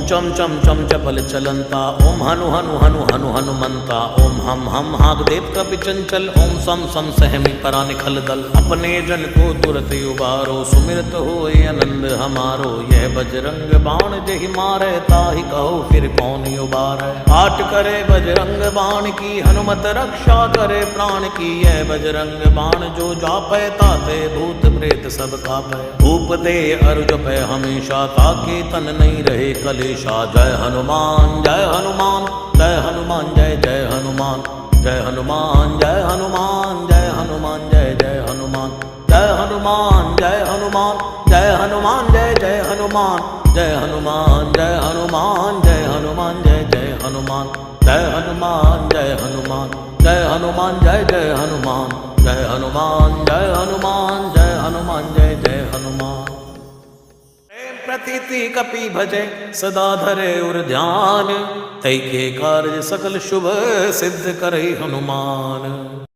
चम चम चम चपल चलंता, ओम हनु हनु हनु हनु हनुमंता, ओम हम हागदेव कपि चंचल, ओम सम सम सहमी परा निखल दल। अपने जन को तुरत उबारो, सुमिरत होए आनंद हमारो। यह बजरंग बाण जेहि मारे, ताहि कहो फिर कौन उबारे। पाठ करे बजरंग बाण की, हनुमत रक्षा करे प्राण की। यह बजरंग बाण जो जापै, ताते भूत प्रेत सब कापै। धूप दे अरु जपै हमेशा, ताके तन नहीं रहे कलेशा। जय हनुमान जय हनुमान जय हनुमान जय जय हनुमान। जय हनुमान जय हनुमान जय हनुमान जय जय हनुमान। जय हनुमान जय हनुमान जय हनुमान जय जय हनुमान। जय हनुमान जय हनुमान जय हनुमान जय जय हनुमान। जय हनुमान जय हनुमान जय हनुमान जय जय हनुमान। जय हनुमान जय हनुमान जय हनुमान जय जय हनुमान। प्रतीति कपि भजे सदा धरे उर ध्यान, तै के कार्य सकल शुभ सिद्ध करे हनुमान।